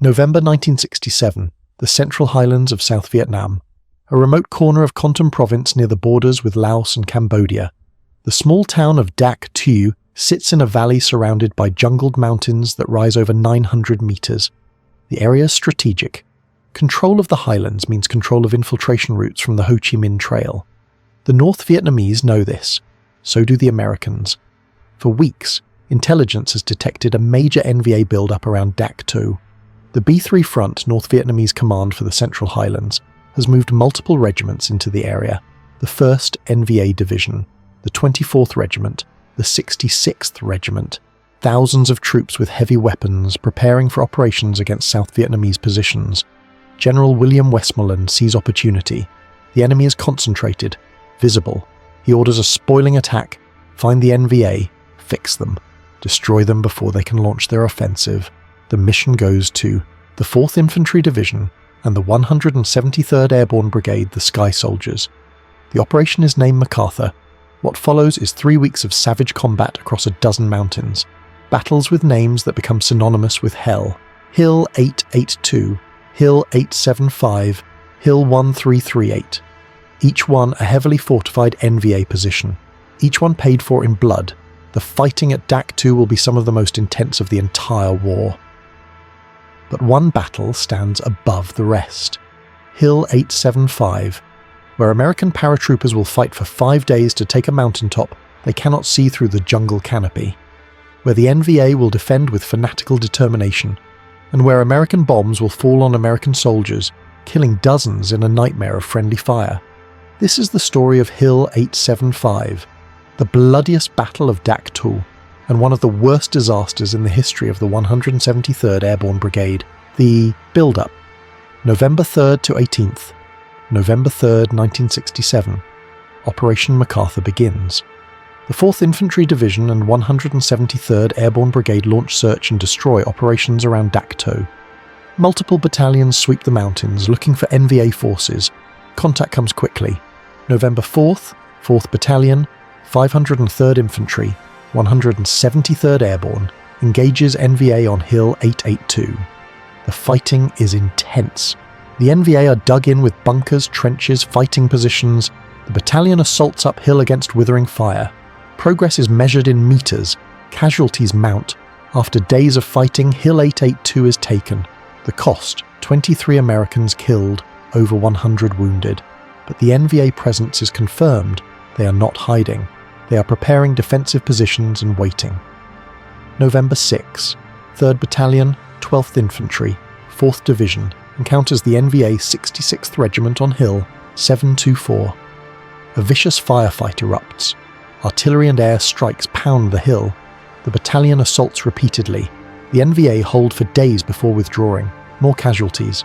November 1967, the Central Highlands of South Vietnam, a remote corner of Con Tum province near the borders with Laos and Cambodia. The small town of Dak Tu sits in a valley surrounded by jungled mountains that rise over 900 meters. The area is strategic. Control of the highlands means control of infiltration routes from the Ho Chi Minh Trail. The North Vietnamese know this. So do the Americans. For weeks, intelligence has detected a major NVA buildup around Dak Tu. The B-3 Front, North Vietnamese command for the Central Highlands, has moved multiple regiments into the area. The 1st NVA Division, the 24th Regiment, the 66th Regiment, thousands of troops with heavy weapons preparing for operations against South Vietnamese positions. General William Westmoreland sees opportunity. The enemy is concentrated, visible. He orders a spoiling attack, find the NVA, fix them, destroy them before they can launch their offensive. The mission goes to the 4th Infantry Division and the 173rd Airborne Brigade, the Sky Soldiers. The operation is named MacArthur. What follows is 3 weeks of savage combat across a dozen mountains. Battles with names that become synonymous with hell. Hill 882, Hill 875, Hill 1338. Each one a heavily fortified NVA position. Each one paid for in blood. The fighting at Dak Tu will be some of the most intense of the entire war. But one battle stands above the rest. Hill 875, where American paratroopers will fight for 5 days to take a mountaintop they cannot see through the jungle canopy. Where the NVA will defend with fanatical determination, and where American bombs will fall on American soldiers, killing dozens in a nightmare of friendly fire. This is the story of Hill 875, the bloodiest battle of Dak Tu, and one of the worst disasters in the history of the 173rd Airborne Brigade, the build-up. November 3rd to 18th, November 3rd, 1967, Operation MacArthur begins. The 4th Infantry Division and 173rd Airborne Brigade launch search and destroy operations around Dak Tu. Multiple battalions sweep the mountains looking for NVA forces. Contact comes quickly. November 4th, 4th Battalion, 503rd Infantry, 173rd Airborne, engages NVA on Hill 882. The fighting is intense. The NVA are dug in with bunkers, trenches, fighting positions. The battalion assaults uphill against withering fire. Progress is measured in meters. Casualties mount. After days of fighting, Hill 882 is taken. The cost, 23 Americans killed, over 100 wounded. But the NVA presence is confirmed. They are not hiding. They are preparing defensive positions and waiting. November 6, 3rd Battalion, 12th Infantry, 4th Division, encounters the NVA 66th Regiment on Hill 724. A vicious firefight erupts. Artillery and air strikes pound the hill. The battalion assaults repeatedly. The NVA hold for days before withdrawing. More casualties.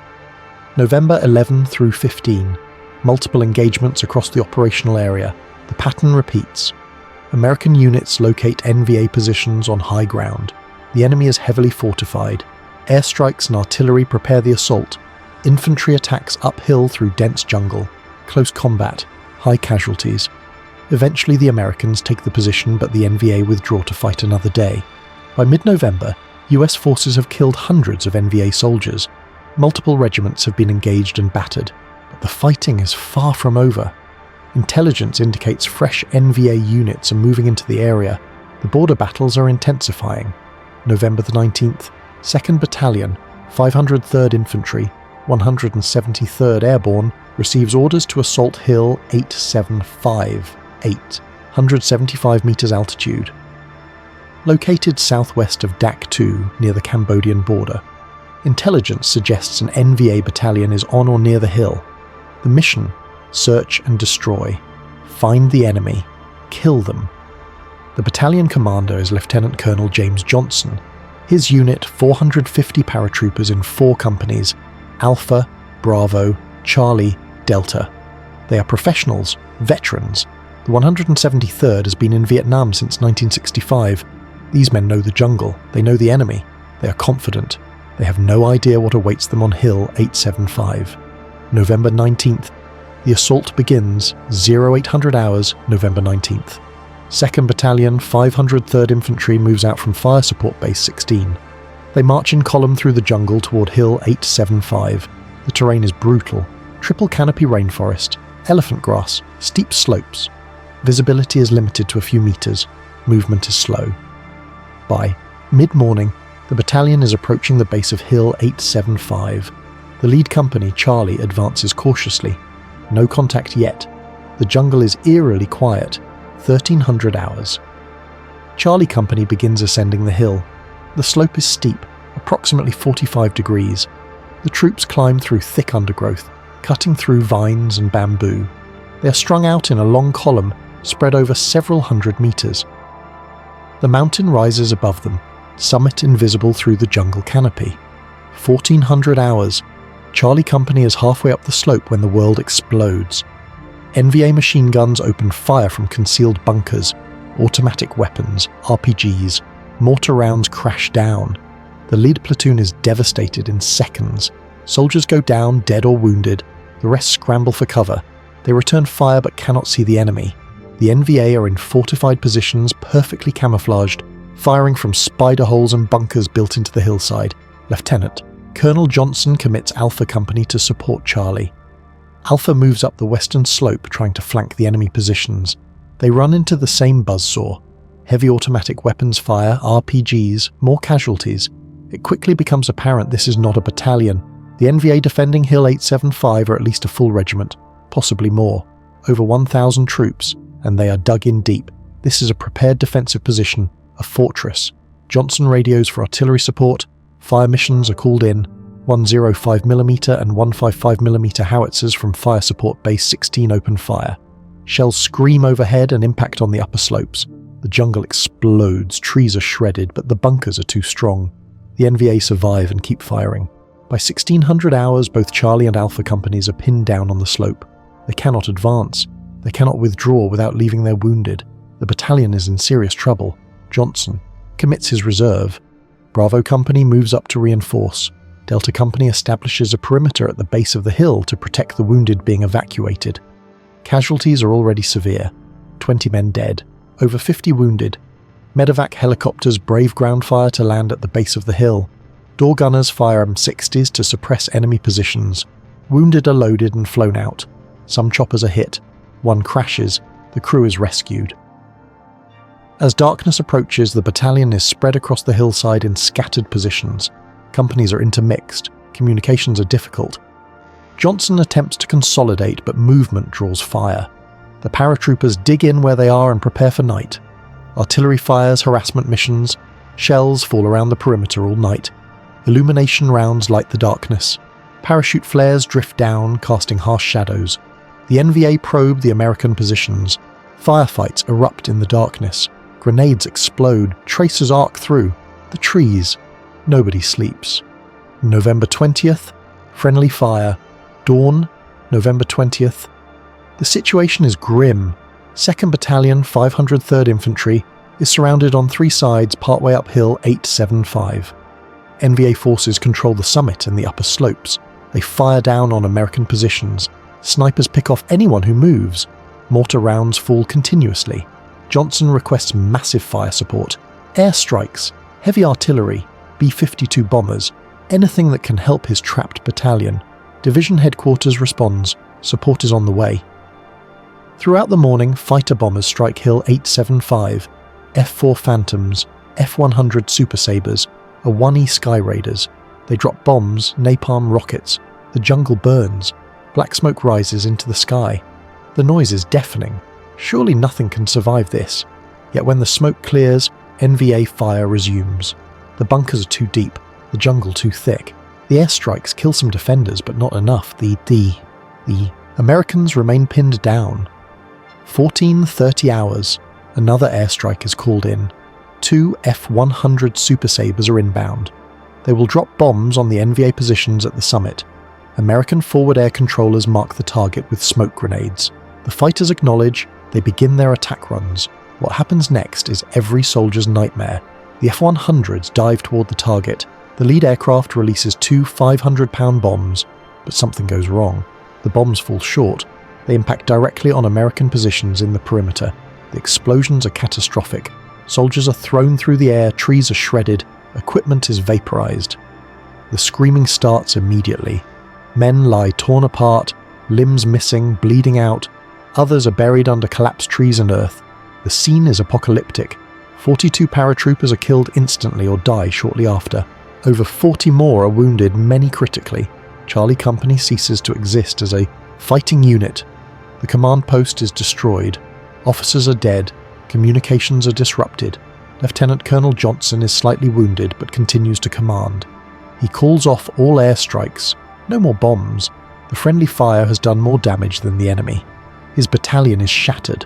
November 11 through 15. Multiple engagements across the operational area. The pattern repeats. American units locate NVA positions on high ground. The enemy is heavily fortified. Airstrikes and artillery prepare the assault. Infantry attacks uphill through dense jungle. Close combat. High casualties. Eventually the Americans take the position, but the NVA withdraw to fight another day. By mid-November, US forces have killed hundreds of NVA soldiers. Multiple regiments have been engaged and battered. But the fighting is far from over. Intelligence indicates fresh NVA units are moving into the area. The border battles are intensifying. November the 19th, 2nd Battalion, 503rd Infantry, 173rd Airborne, receives orders to assault Hill 875, 175 meters altitude. Located southwest of Dak Tu, near the Cambodian border, intelligence suggests an NVA battalion is on or near the hill. The mission: search and destroy. Find the enemy. Kill them. The battalion commander is Lieutenant Colonel James Johnson. His unit, 450 paratroopers in 4 companies: Alpha, Bravo, Charlie, Delta. They are professionals, veterans. The 173rd has been in Vietnam since 1965. These men know the jungle. They know the enemy. They are confident. They have no idea what awaits them on Hill 875. November 19th. The assault begins 0800 hours, November 19th. 2nd Battalion, 503rd Infantry moves out from Fire Support Base 16. They march in column through the jungle toward Hill 875. The terrain is brutal. Triple canopy rainforest, elephant grass, steep slopes. Visibility is limited to a few meters. Movement is slow. By mid-morning, the battalion is approaching the base of Hill 875. The lead company, Charlie, advances cautiously. No contact yet. The jungle is eerily quiet. 1300 hours. Charlie Company begins ascending the hill. The slope is steep, approximately 45 degrees. The troops climb through thick undergrowth, cutting through vines and bamboo. They are strung out in a long column, spread over several hundred meters. The mountain rises above them, summit invisible through the jungle canopy. 1400 hours. Charlie Company is halfway up the slope when the world explodes. NVA machine guns open fire from concealed bunkers. Automatic weapons, RPGs, mortar rounds crash down. The lead platoon is devastated in seconds. Soldiers go down, dead or wounded. The rest scramble for cover. They return fire but cannot see the enemy. The NVA are in fortified positions, perfectly camouflaged, firing from spider holes and bunkers built into the hillside. Lieutenant Colonel Johnson commits Alpha Company to support Charlie. Alpha moves up the western slope trying to flank the enemy positions. They run into the same buzzsaw. Heavy automatic weapons fire, RPGs, more casualties. It quickly becomes apparent this is not a battalion. The NVA defending Hill 875 are at least a full regiment, possibly more. Over 1,000 troops, and they are dug in deep. This is a prepared defensive position, a fortress. Johnson radios for artillery support. Fire missions are called in. 105mm and 155mm howitzers from Fire Support Base 16 open fire. Shells scream overhead and impact on the upper slopes. The jungle explodes, trees are shredded, but the bunkers are too strong. The NVA survive and keep firing. By 1600 hours, both Charlie and Alpha companies are pinned down on the slope. They cannot advance. They cannot withdraw without leaving their wounded. The battalion is in serious trouble. Johnson commits his reserve. Bravo Company moves up to reinforce. Delta Company establishes a perimeter at the base of the hill to protect the wounded being evacuated. Casualties are already severe. 20 men dead. Over 50 wounded. Medevac helicopters brave ground fire to land at the base of the hill. Door gunners fire M60s to suppress enemy positions. Wounded are loaded and flown out. Some choppers are hit. One crashes. The crew is rescued. As darkness approaches, the battalion is spread across the hillside in scattered positions. Companies are intermixed. Communications are difficult. Johnson attempts to consolidate, but movement draws fire. The paratroopers dig in where they are and prepare for night. Artillery fires harassment missions. Shells fall around the perimeter all night. Illumination rounds light the darkness. Parachute flares drift down, casting harsh shadows. The NVA probe the American positions. Firefights erupt in the darkness. Grenades explode. Tracers arc through. The trees. Nobody sleeps. November 20th. Friendly fire. Dawn. November 20th. The situation is grim. 2nd Battalion, 503rd Infantry, is surrounded on 3 sides partway up Hill 875. NVA forces control the summit and the upper slopes. They fire down on American positions. Snipers pick off anyone who moves. Mortar rounds fall continuously. Johnson requests massive fire support. Airstrikes, heavy artillery, B-52 bombers, anything that can help his trapped battalion. Division headquarters responds. Support is on the way. Throughout the morning, fighter bombers strike Hill 875, F-4 Phantoms, F-100 Super Sabres, a 1E Sky Raiders. They drop bombs, napalm rockets. The jungle burns. Black smoke rises into the sky. The noise is deafening. Surely nothing can survive this. Yet when the smoke clears, NVA fire resumes. The bunkers are too deep, the jungle too thick. The airstrikes kill some defenders, but not enough. The Americans remain pinned down. 14:30 hours. Another airstrike is called in. 2 F-100 Super Sabres are inbound. They will drop bombs on the NVA positions at the summit. American forward air controllers mark the target with smoke grenades. The fighters acknowledge. They begin their attack runs. What happens next is every soldier's nightmare. The F-100s dive toward the target. The lead aircraft releases 2 500-pound bombs, but something goes wrong. The bombs fall short. They impact directly on American positions in the perimeter. The explosions are catastrophic. Soldiers are thrown through the air, trees are shredded. Equipment is vaporized. The screaming starts immediately. Men lie torn apart, limbs missing, bleeding out. Others are buried under collapsed trees and earth. The scene is apocalyptic. 42 paratroopers are killed instantly or die shortly after. Over 40 more are wounded, many critically. Charlie Company ceases to exist as a fighting unit. The command post is destroyed. Officers are dead. Communications are disrupted. Lieutenant Colonel Johnson is slightly wounded but continues to command. He calls off all airstrikes. No more bombs. The friendly fire has done more damage than the enemy. His battalion is shattered.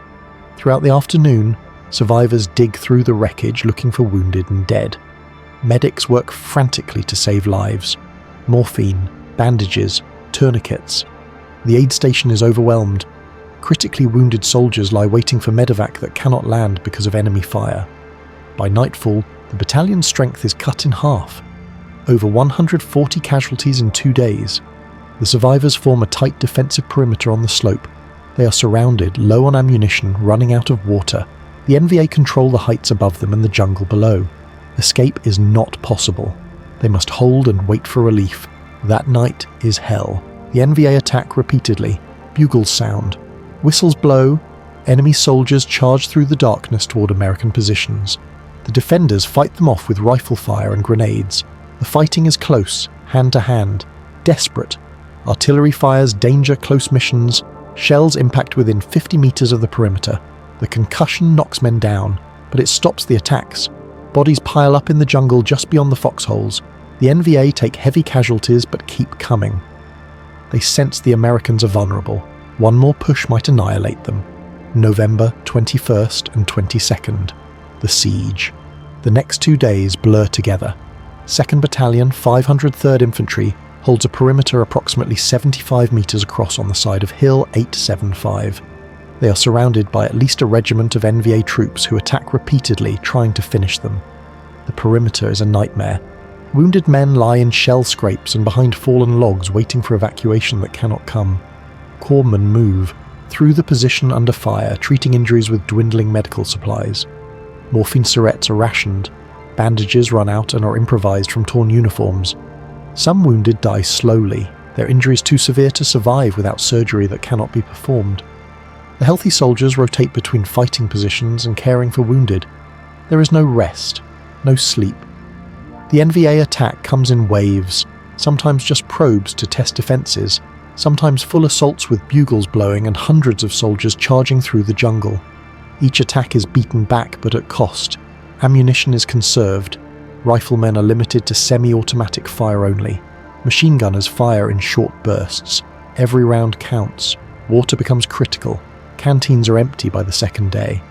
Throughout the afternoon, survivors dig through the wreckage looking for wounded and dead. Medics work frantically to save lives. Morphine, bandages, tourniquets. The aid station is overwhelmed. Critically wounded soldiers lie waiting for medevac that cannot land because of enemy fire. By nightfall, the battalion's strength is cut in half. Over 140 casualties in 2 days. The survivors form a tight defensive perimeter on the slope. They are surrounded, low on ammunition, running out of water. The NVA control the heights above them and the jungle below. Escape is not possible. They must hold and wait for relief. That night is hell. The NVA attack repeatedly. Bugles sound. Whistles blow. Enemy soldiers charge through the darkness toward American positions. The defenders fight them off with rifle fire and grenades. The fighting is close, hand to hand, desperate. Artillery fires danger close missions. Shells impact within 50 meters of the perimeter. The concussion knocks men down, but it stops the attacks. Bodies pile up in the jungle just beyond the foxholes. The NVA take heavy casualties but keep coming. They sense the Americans are vulnerable. One more push might annihilate them. November 21st and 22nd. The siege. The next 2 days blur together. 2nd Battalion, 503rd Infantry, holds a perimeter approximately 75 meters across on the side of Hill 875. They are surrounded by at least a regiment of NVA troops who attack repeatedly, trying to finish them. The perimeter is a nightmare. Wounded men lie in shell scrapes and behind fallen logs waiting for evacuation that cannot come. Corpsmen move through the position under fire, treating injuries with dwindling medical supplies. Morphine syrettes are rationed. Bandages run out and are improvised from torn uniforms. Some wounded die slowly, their injuries too severe to survive without surgery that cannot be performed. The healthy soldiers rotate between fighting positions and caring for wounded. There is no rest, no sleep. The NVA attack comes in waves, sometimes just probes to test defences, sometimes full assaults with bugles blowing and hundreds of soldiers charging through the jungle. Each attack is beaten back, but at cost. Ammunition is conserved. Riflemen are limited to semi-automatic fire only. Machine gunners fire in short bursts. Every round counts. Water becomes critical. Canteens are empty by the second day.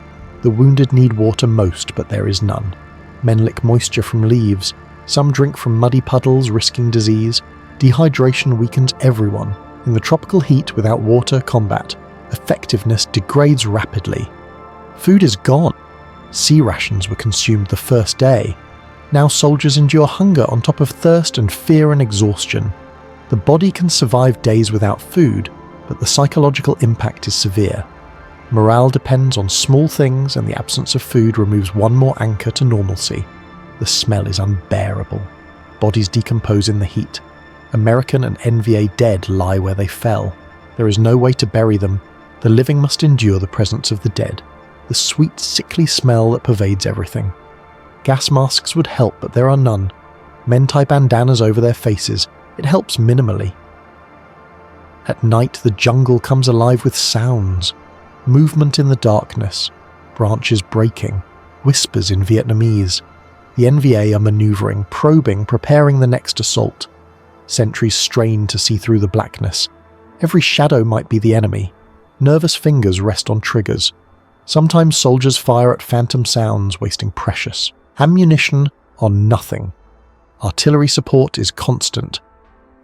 The wounded need water most, but there is none. Men lick moisture from leaves. Some drink from muddy puddles, risking disease. Dehydration weakens everyone. In the tropical heat without water combat, effectiveness degrades rapidly. Food is gone. Sea rations were consumed the first day. Now soldiers endure hunger on top of thirst and fear and exhaustion. The body can survive days without food, but the psychological impact is severe. Morale depends on small things, and the absence of food removes one more anchor to normalcy. The smell is unbearable. Bodies decompose in the heat. American and NVA dead lie where they fell. There is no way to bury them. The living must endure the presence of the dead. The sweet, sickly smell that pervades everything. Gas masks would help, but there are none. Men tie bandanas over their faces. It helps minimally. At night, the jungle comes alive with sounds. Movement in the darkness. Branches breaking. Whispers in Vietnamese. The NVA are maneuvering, probing, preparing the next assault. Sentries strain to see through the blackness. Every shadow might be the enemy. Nervous fingers rest on triggers. Sometimes soldiers fire at phantom sounds, wasting precious ammunition on nothing. Artillery support is constant.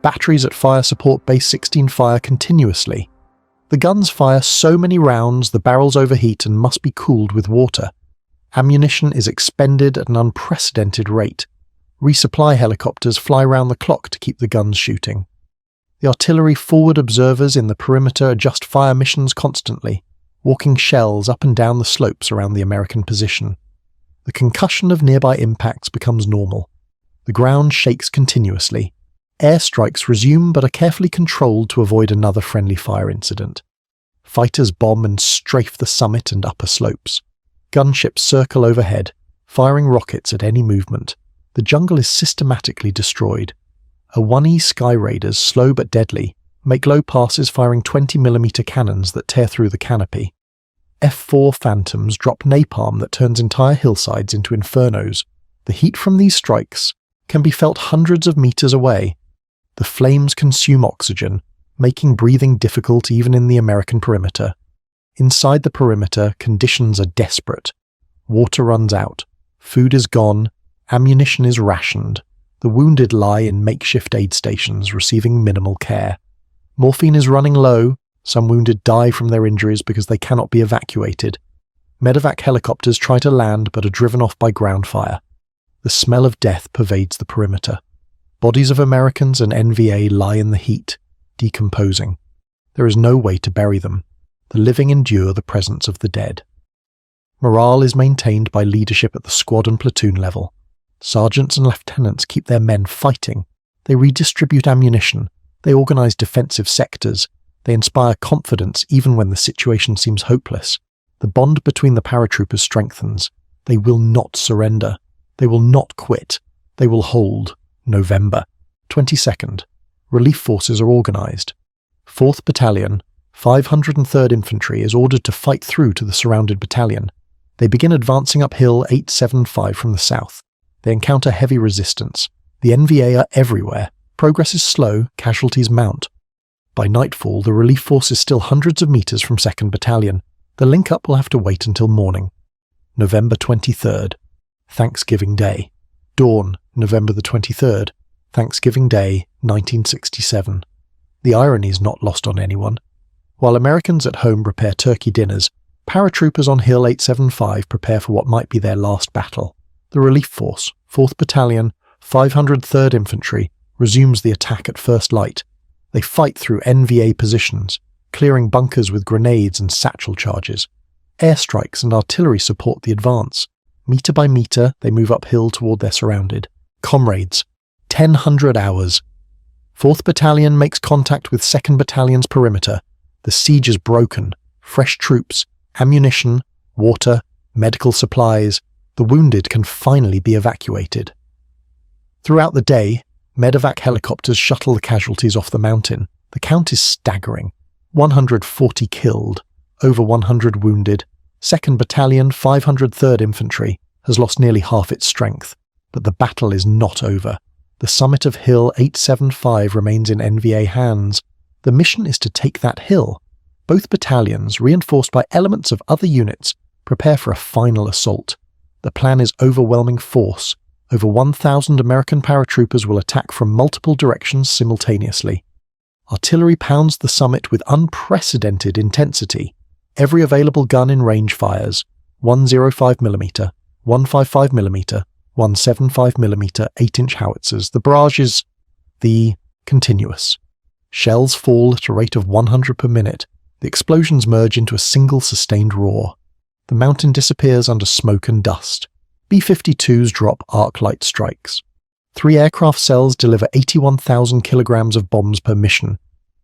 Batteries at Fire Support Base 16 fire continuously. The guns fire so many rounds the barrels overheat and must be cooled with water. Ammunition is expended at an unprecedented rate. Resupply helicopters fly round the clock to keep the guns shooting. The artillery forward observers in the perimeter adjust fire missions constantly, walking shells up and down the slopes around the American position. The concussion of nearby impacts becomes normal. The ground shakes continuously. Airstrikes resume but are carefully controlled to avoid another friendly fire incident. Fighters bomb and strafe the summit and upper slopes. Gunships circle overhead, firing rockets at any movement. The jungle is systematically destroyed. A-1E Sky Raiders, slow but deadly, make low passes firing 20mm cannons that tear through the canopy. F-4 Phantoms drop napalm that turns entire hillsides into infernos. The heat from these strikes can be felt hundreds of meters away. The flames consume oxygen, making breathing difficult even in the American perimeter. Inside the perimeter, conditions are desperate. Water runs out, food is gone, ammunition is rationed. The wounded lie in makeshift aid stations, receiving minimal care. Morphine is running low. Some wounded die from their injuries because they cannot be evacuated. Medevac helicopters try to land but are driven off by ground fire. The smell of death pervades the perimeter. Bodies of Americans and NVA lie in the heat, decomposing. There is no way to bury them. The living endure the presence of the dead. Morale is maintained by leadership at the squad and platoon level. Sergeants and lieutenants keep their men fighting. They redistribute ammunition. They organize defensive sectors. They inspire confidence even when the situation seems hopeless. The bond between the paratroopers strengthens. They will not surrender. They will not quit. They will hold. November 22nd. Relief forces are organized. 4th Battalion, 503rd Infantry is ordered to fight through to the surrounded battalion. They begin advancing uphill 875 from the south. They encounter heavy resistance. The NVA are everywhere. Progress is slow, casualties mount. By nightfall, the relief force is still hundreds of meters from 2nd Battalion. The link-up will have to wait until morning. November 23rd. Thanksgiving Day. Dawn, November the 23rd. Thanksgiving Day, 1967. The irony is not lost on anyone. While Americans at home prepare turkey dinners, paratroopers on Hill 875 prepare for what might be their last battle. The relief force, 4th Battalion, 503rd Infantry, resumes the attack at first light. They fight through NVA positions, clearing bunkers with grenades and satchel charges. Airstrikes and artillery support the advance. Meter by meter, they move uphill toward their surrounded. Comrades, 1,000 hours. 4th Battalion makes contact with 2nd Battalion's perimeter. The siege is broken. Fresh troops, ammunition, water, medical supplies. The wounded can finally be evacuated. Throughout the day, medevac helicopters shuttle the casualties off the mountain. The count is staggering. 140 killed, over 100 wounded. 2nd Battalion, 503rd Infantry, has lost nearly half its strength. But the battle is not over. The summit of Hill 875 remains in NVA hands. The mission is to take that hill. Both battalions, reinforced by elements of other units, prepare for a final assault. The plan is overwhelming force. Over 1,000 American paratroopers will attack from multiple directions simultaneously. Artillery pounds the summit with unprecedented intensity. Every available gun in range fires. 105mm, 155mm, 175mm 8-inch howitzers. The barrage is continuous. Shells fall at a rate of 100 per minute. The explosions merge into a single sustained roar. The mountain disappears under smoke and dust. B-52s drop arc-light strikes. 3 aircraft cells deliver 81,000 kilograms of bombs per mission.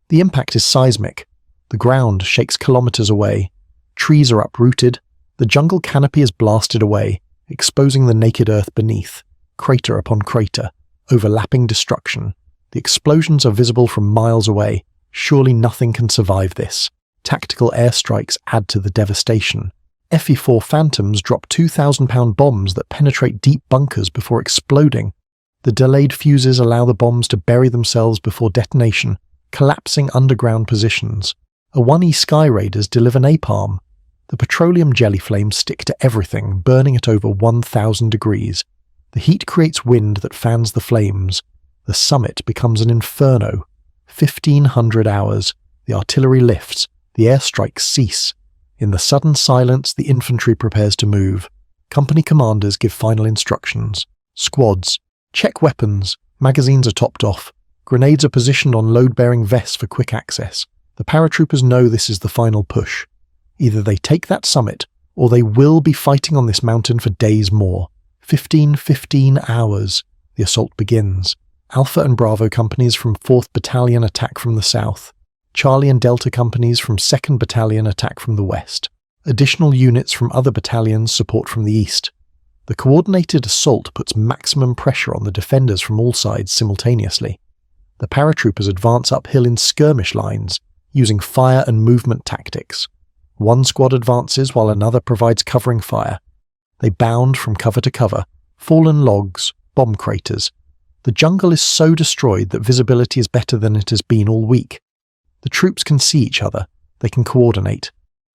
The impact is seismic. The ground shakes kilometers away. Trees are uprooted. The jungle canopy is blasted away, exposing the naked earth beneath. Crater upon crater, overlapping destruction. The explosions are visible from miles away. Surely nothing can survive this. Tactical airstrikes add to the devastation. FE-4 Phantoms drop 2,000-pound bombs that penetrate deep bunkers before exploding. The delayed fuses allow the bombs to bury themselves before detonation, collapsing underground positions. A-1E Sky Raiders deliver napalm. The petroleum jelly flames stick to everything, burning at over 1,000 degrees. The heat creates wind that fans the flames. The summit becomes an inferno. 1,500 hours. The artillery lifts. The airstrikes cease. In the sudden silence, the infantry prepares to move. Company commanders give final instructions. Squads, check weapons. Magazines are topped off. Grenades are positioned on load-bearing vests for quick access. The paratroopers know this is the final push. Either they take that summit, or they will be fighting on this mountain for days more. 15 hours. The assault begins. Alpha and Bravo companies from 4th Battalion attack from the south. Charlie and Delta companies from 2nd Battalion attack from the west. Additional units from other battalions support from the east. The coordinated assault puts maximum pressure on the defenders from all sides simultaneously. The paratroopers advance uphill in skirmish lines, using fire and movement tactics. One squad advances while another provides covering fire. They bound from cover to cover, fallen logs, bomb craters. The jungle is so destroyed that visibility is better than it has been all week. The troops can see each other. They can coordinate.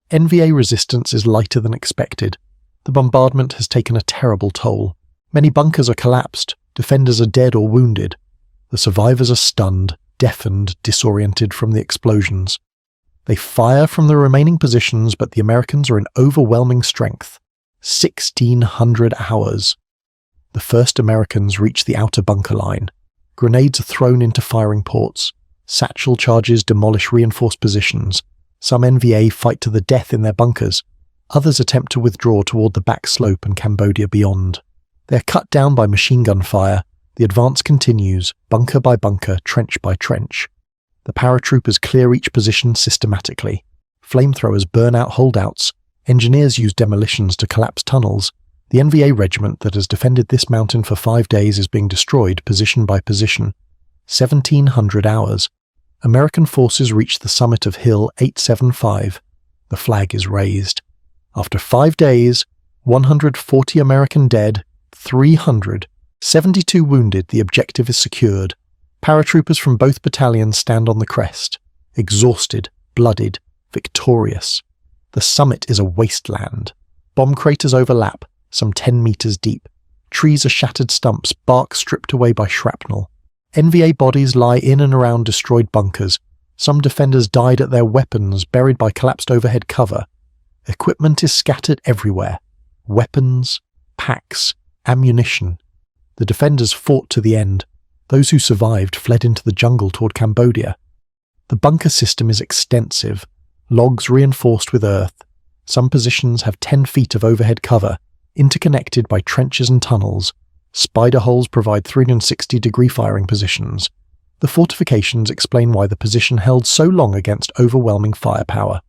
NVA resistance is lighter than expected. The bombardment has taken a terrible toll. Many bunkers are collapsed. Defenders are dead or wounded. The survivors are stunned, deafened, disoriented from the explosions. They fire from the remaining positions, but the Americans are in overwhelming strength. 1,600 hours. The first Americans reach the outer bunker line. Grenades are thrown into firing ports. Satchel charges demolish reinforced positions. Some NVA fight to the death in their bunkers. Others attempt to withdraw toward the back slope and Cambodia beyond. They are cut down by machine gun fire. The advance continues, bunker by bunker, trench by trench. The paratroopers clear each position systematically. Flamethrowers burn out holdouts. Engineers use demolitions to collapse tunnels. The NVA regiment that has defended this mountain for 5 days is being destroyed position by position. 1,700 hours. American forces reach the summit of Hill 875. The flag is raised. After 5 days, 140 American dead, 372 wounded, the objective is secured. Paratroopers from both battalions stand on the crest, exhausted, bloodied, victorious. The summit is a wasteland. Bomb craters overlap, some 10 meters deep. Trees are shattered stumps, bark stripped away by shrapnel. NVA bodies lie in and around destroyed bunkers. Some defenders died at their weapons, buried by collapsed overhead cover. Equipment is scattered everywhere. Weapons, packs, ammunition. The defenders fought to the end. Those who survived fled into the jungle toward Cambodia. The bunker system is extensive. Logs reinforced with earth. Some positions have 10 feet of overhead cover, interconnected by trenches and tunnels. Spider holes provide 360-degree firing positions. The fortifications explain why the position held so long against overwhelming firepower.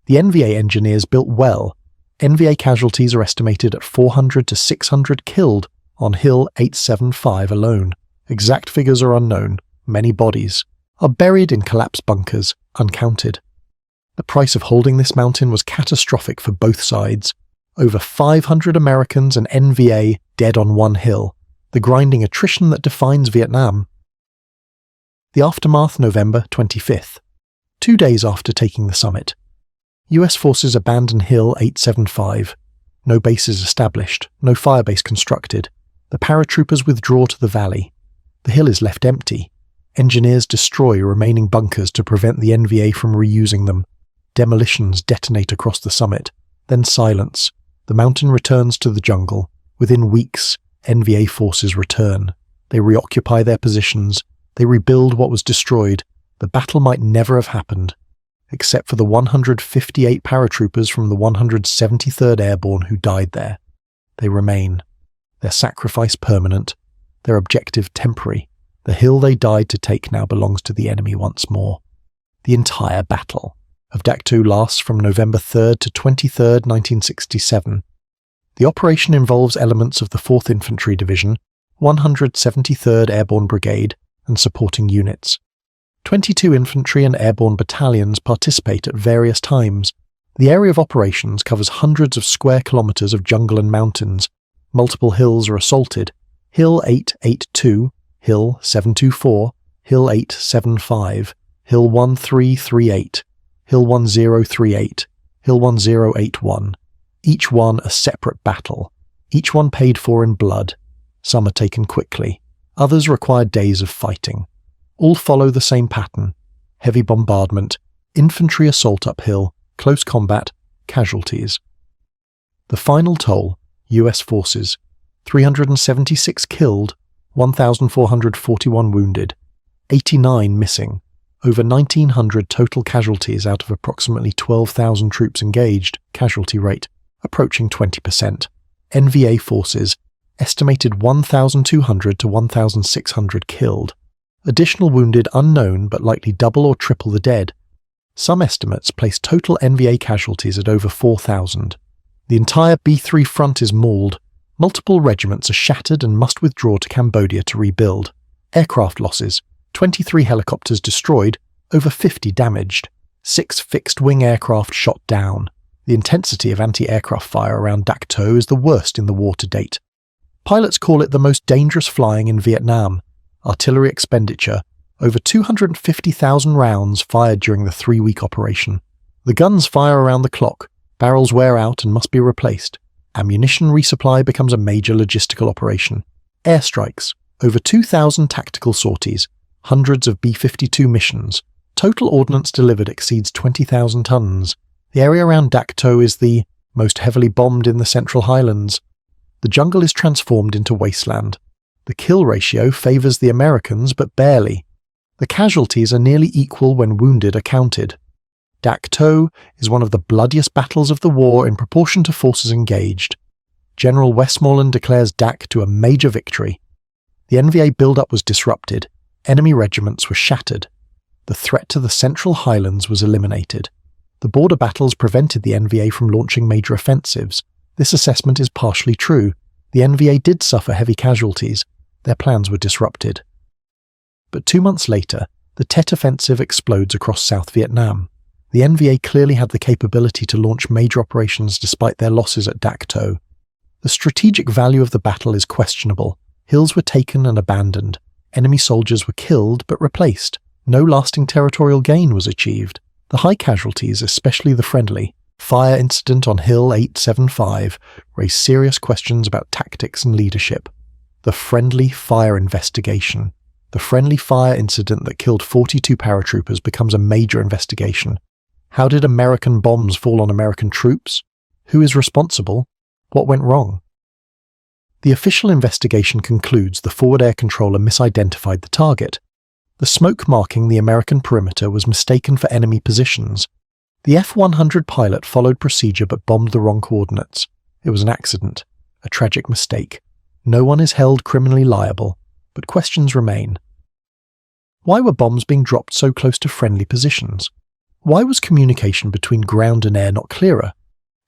The NVA engineers built well. NVA casualties are estimated at 400 to 600 killed on Hill 875 alone. Exact figures are unknown. Many bodies are buried in collapsed bunkers, uncounted. The price of holding this mountain was catastrophic for both sides. Over 500 Americans and NVA dead on one hill, the grinding attrition that defines Vietnam. The aftermath, November 25th. 2 days after taking the summit. US forces abandon Hill 875. No bases established, no firebase constructed. The paratroopers withdraw to the valley. The hill is left empty. Engineers destroy remaining bunkers to prevent the NVA from reusing them. Demolitions detonate across the summit. Then silence. The mountain returns to the jungle. Within weeks, NVA forces return. They reoccupy their positions. They rebuild what was destroyed. The battle might never have happened, except for the 158 paratroopers from the 173rd Airborne who died there. They remain. Their sacrifice permanent. Their objective temporary. The hill they died to take now belongs to the enemy once more. The entire battle of Dak To lasts from November 3rd to 23rd, 1967. The operation involves elements of the 4th Infantry Division, 173rd Airborne Brigade, and supporting units. 22 infantry and airborne battalions participate at various times. The area of operations covers hundreds of square kilometers of jungle and mountains. Multiple hills are assaulted. Hill 882, Hill 724, Hill 875, Hill 1338, Hill 1038, Hill 1081. Each one a separate battle. Each one paid for in blood. Some are taken quickly. Others require days of fighting. All follow the same pattern. Heavy bombardment, infantry assault uphill, close combat, casualties. The final toll, US forces, 376 killed, 1,441 wounded, 89 missing, over 1,900 total casualties out of approximately 12,000 troops engaged, casualty rate, approaching 20%. NVA forces, estimated 1,200 to 1,600 killed. Additional wounded unknown but likely double or triple the dead. Some estimates place total NVA casualties at over 4,000. The entire B3 front is mauled. Multiple regiments are shattered and must withdraw to Cambodia to rebuild. Aircraft losses: 23 helicopters destroyed, over 50 damaged. 6 fixed-wing aircraft shot down. The intensity of anti-aircraft fire around Dak To is the worst in the war to date. Pilots call it the most dangerous flying in Vietnam. Artillery expenditure: over 250,000 rounds fired during the 3-week operation. The guns fire around the clock, barrels wear out and must be replaced. Ammunition resupply becomes a major logistical operation. Airstrikes: over 2,000 tactical sorties, hundreds of B-52 missions. Total ordnance delivered exceeds 20,000 tons. The area around Dak To is the most heavily bombed in the Central Highlands. The jungle is transformed into wasteland. The kill ratio favours the Americans, but barely. The casualties are nearly equal when wounded are counted. Dak To is one of the bloodiest battles of the war in proportion to forces engaged. General Westmoreland declares Dak To a major victory. The NVA build-up was disrupted. Enemy regiments were shattered. The threat to the Central Highlands was eliminated. The border battles prevented the NVA from launching major offensives. This assessment is partially true. The NVA did suffer heavy casualties. Their plans were disrupted. But 2 months later, the Tet Offensive explodes across South Vietnam. The NVA clearly had the capability to launch major operations despite their losses at Dak To. The strategic value of the battle is questionable. Hills were taken and abandoned. Enemy soldiers were killed but replaced. No lasting territorial gain was achieved. The high casualties, especially the friendly fire incident on Hill 875, raised serious questions about tactics and leadership. The friendly fire investigation. The friendly fire incident that killed 42 paratroopers becomes a major investigation. How did American bombs fall on American troops? Who is responsible? What went wrong? The official investigation concludes the forward air controller misidentified the target. The smoke marking the American perimeter was mistaken for enemy positions. The F-100 pilot followed procedure but bombed the wrong coordinates. It was an accident, a tragic mistake. No one is held criminally liable, but questions remain. Why were bombs being dropped so close to friendly positions? Why was communication between ground and air not clearer?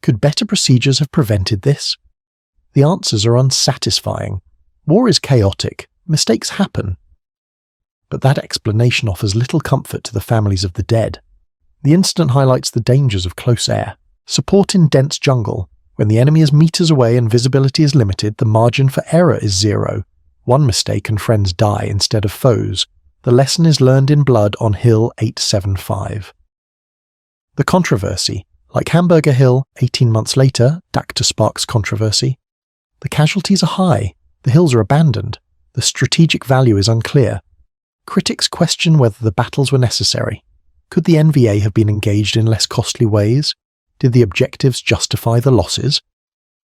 Could better procedures have prevented this? The answers are unsatisfying. War is chaotic. Mistakes happen. But that explanation offers little comfort to the families of the dead. The incident highlights the dangers of close air. Support in dense jungle. When the enemy is meters away and visibility is limited, the margin for error is zero. One mistake and friends die instead of foes. The lesson is learned in blood on Hill 875. The controversy. Like Hamburger Hill, 18 months later, Dak To sparks controversy. The casualties are high. The hills are abandoned. The strategic value is unclear. Critics question whether the battles were necessary. Could the NVA have been engaged in less costly ways? Did the objectives justify the losses?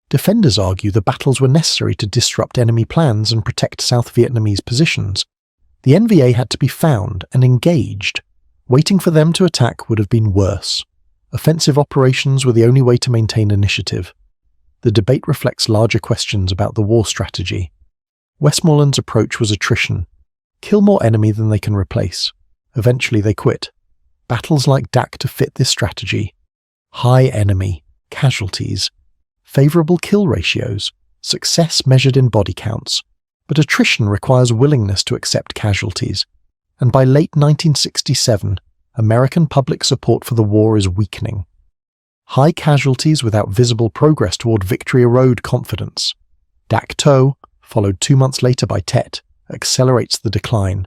Defenders argue the battles were necessary to disrupt enemy plans and protect South Vietnamese positions. The NVA had to be found and engaged. Waiting for them to attack would have been worse. Offensive operations were the only way to maintain initiative. The debate reflects larger questions about the war strategy. Westmoreland's approach was attrition. Kill more enemy than they can replace. Eventually they quit. Battles like Dak To fit this strategy. High enemy, casualties, favourable kill ratios, success measured in body counts. But attrition requires willingness to accept casualties. And by late 1967, American public support for the war is weakening. High casualties without visible progress toward victory erode confidence. Dak To, followed 2 months later by Tet, accelerates the decline.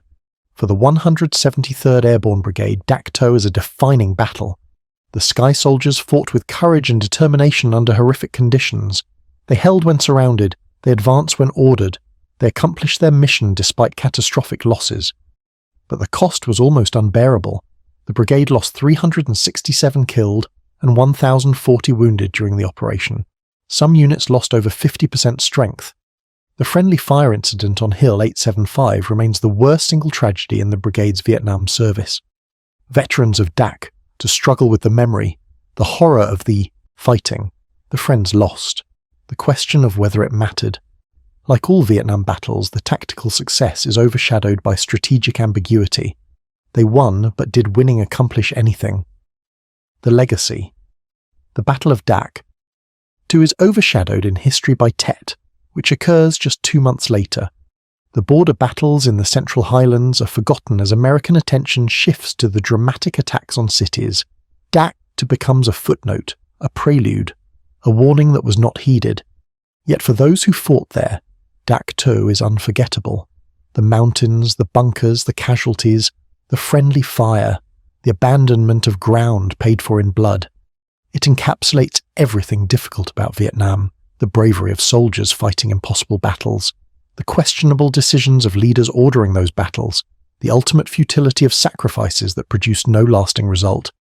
For the 173rd Airborne Brigade, Dak To is a defining battle. The Sky Soldiers fought with courage and determination under horrific conditions. They held when surrounded, they advanced when ordered, they accomplished their mission despite catastrophic losses. But the cost was almost unbearable. The brigade lost 367 killed and 1,040 wounded during the operation. Some units lost over 50% strength. The friendly fire incident on Hill 875 remains the worst single tragedy in the brigade's Vietnam service. Veterans of Dak to struggle with the memory, the horror of the fighting, the friends lost, the question of whether it mattered. Like all Vietnam battles, the tactical success is overshadowed by strategic ambiguity. They won, but did winning accomplish anything? The legacy. The Battle of Dak II is overshadowed in history by Tet, which occurs just 2 months later. The border battles in the Central Highlands are forgotten as American attention shifts to the dramatic attacks on cities. Dak II becomes a footnote, a prelude, a warning that was not heeded. Yet for those who fought there, Dak II is unforgettable. The mountains, the bunkers, the casualties, the friendly fire, the abandonment of ground paid for in blood. It encapsulates everything difficult about Vietnam, the bravery of soldiers fighting impossible battles, the questionable decisions of leaders ordering those battles, the ultimate futility of sacrifices that produced no lasting result.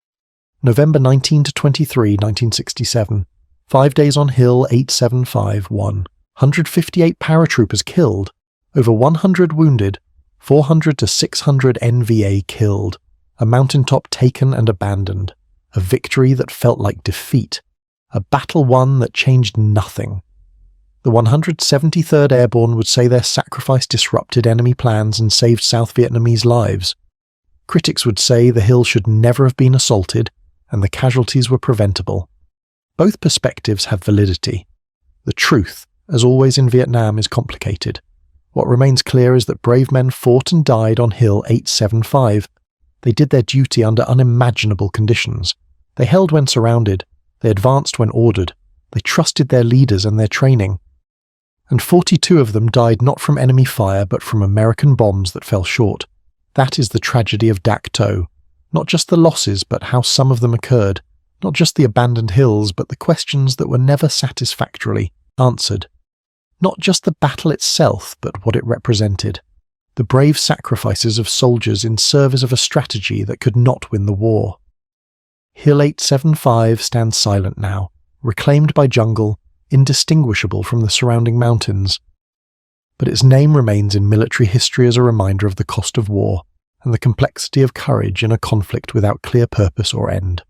November 19 to 23, 1967. 5 days on Hill 875-1. 158 paratroopers killed, over 100 wounded, 400 to 600 NVA killed, a mountaintop taken and abandoned, a victory that felt like defeat, a battle won that changed nothing. The 173rd Airborne would say their sacrifice disrupted enemy plans and saved South Vietnamese lives. Critics would say the hill should never have been assaulted and the casualties were preventable. Both perspectives have validity. The truth, as always in Vietnam, is complicated. What remains clear is that brave men fought and died on Hill 875. They did their duty under unimaginable conditions. They held when surrounded. They advanced when ordered. They trusted their leaders and their training. And 42 of them died not from enemy fire but from American bombs that fell short. That is the tragedy of Dak II. Not just the losses, but how some of them occurred. Not just the abandoned hills, but the questions that were never satisfactorily answered. Not just the battle itself, but what it represented. The brave sacrifices of soldiers in service of a strategy that could not win the war. Hill 875 stands silent now, reclaimed by jungle, indistinguishable from the surrounding mountains. But its name remains in military history as a reminder of the cost of war and the complexity of courage in a conflict without clear purpose or end.